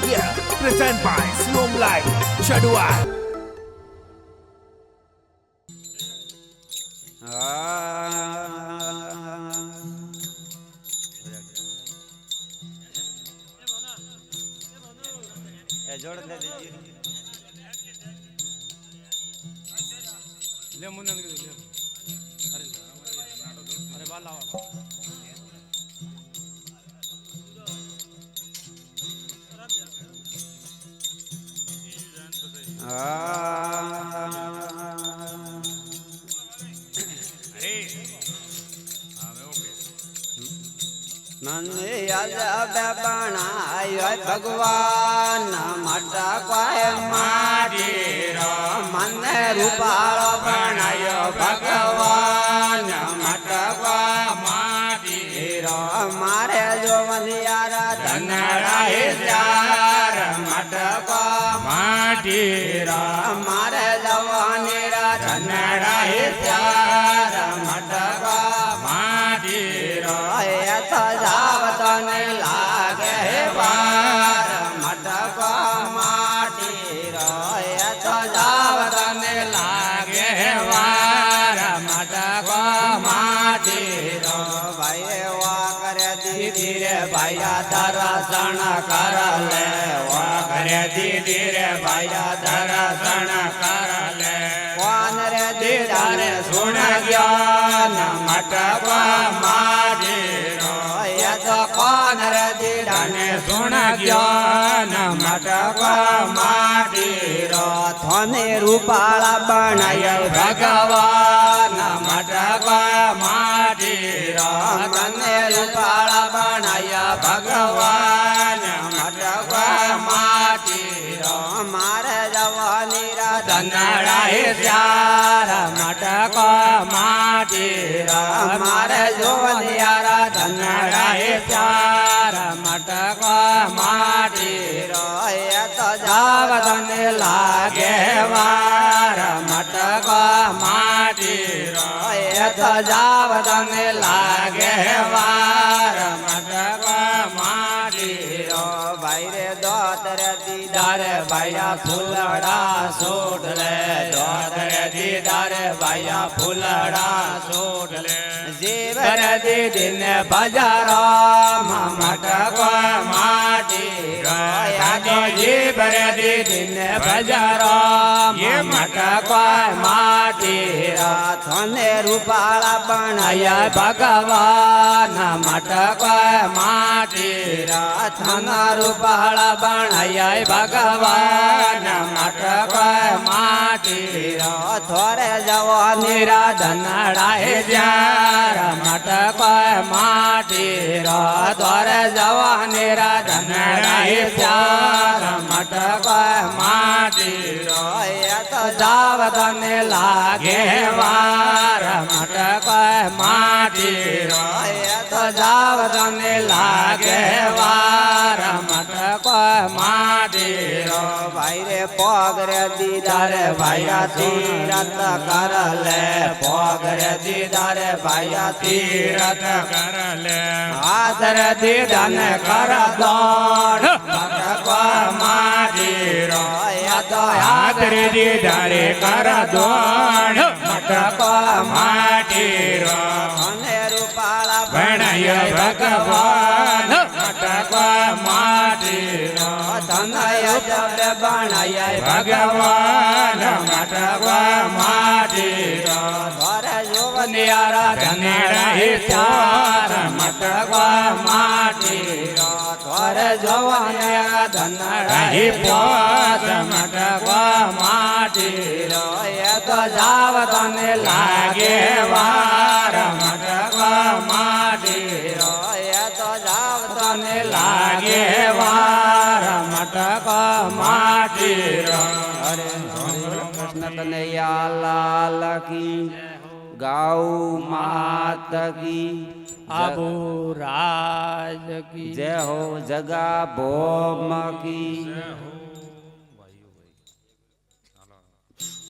Yeah, present by Siom Live, Chadua. जोड़ दे दीजिए ले मुन्ने के ले अरे अरे बाल लाओ મને યાદ બનાયો ભગવાન મટકાય મારી મને રૂપાળો બનાયો ભગવાન મટકા મારી મારે જો મનિયારા ધનરાય ચાર મટકા માટી મારે જવાની રા ધનરાય ચાર મટકા માટી તો જાવતને લાગે વાર મટકા માટી તો જાવતને લાગે વાર મટકા માટી ભાઈ વા કરે દીદી રે ભાઈ દર્શન કર લે વા કરે દીદી રે ભાઈ દર્શન કર લે કોન રે દીદા રે સુણ જ્ઞાન મટકા માટી કોન રે દીદાને સુણ જ્ઞાન મટકા માટી થોને રૂપાળા બનાય ભગવાન મટકા માટી તને રૂપાળા બનાય ભગવાન મટકા માટી મારે જવાની રા ધનરાય ચાર મટકા માટી મારે જોવાની યારા ધનરાય ચાર મટકા માટી તો જાવતને લાગે વાર મટકા માટી તો જાવતને લાગે વાર મટકા માટી ભાઈ રે દોત રે દીદાર ભાઈયા ફૂલડા સોટ લે દોત રે દીદાર ભાઈયા ફૂલડા સોટ લે જીવ રે દીદીને બજારો મટકા માટી ગયા તો જીવ રે દીદીને બજારો મટકા માટી થોને રૂપાળા બનાયા ભગવાન મટકા માટી થોના રૂપાળા બનાયા ભગવાન મટકા માટી થોરે જવાની રા ધનડાય ચાર મટકા માટી થોરે જવાની રા ધનડાય ચાર મટકા માટી તો જાવતને લાગે વાર મટકા માટી તો જાવતને લાગે વાર મટકા માટી ભાઈ રે પગ રે દીદાર ભાઈયા તીરથ કર લે પગ રે દીદાર ભાઈયા તીરથ કર લે હાથ રે દીદાને કર દોડ મટકા માટી તો હાથ રે દીદારે કર દોડ મટકા માટી અને રૂપાળા ભણાય ભગવાન મટકા માટી તનય જર બનાય ભગવાન મટકા માટી ઘરે જોવનિયારા ધનેડા ચાર મટકા માટી ઘરે જોવનિયારા ધનેડા પોત મટકા માટી તો જાવતને લાગે વાર મટકા માટી તો જાવતને લાગે વાર મટકા માટી હરે કૃષ્ણ કનૈયા લાલ કી ગૌ માત કી આબુ રાજ કી જય હો જગા ભોમ કી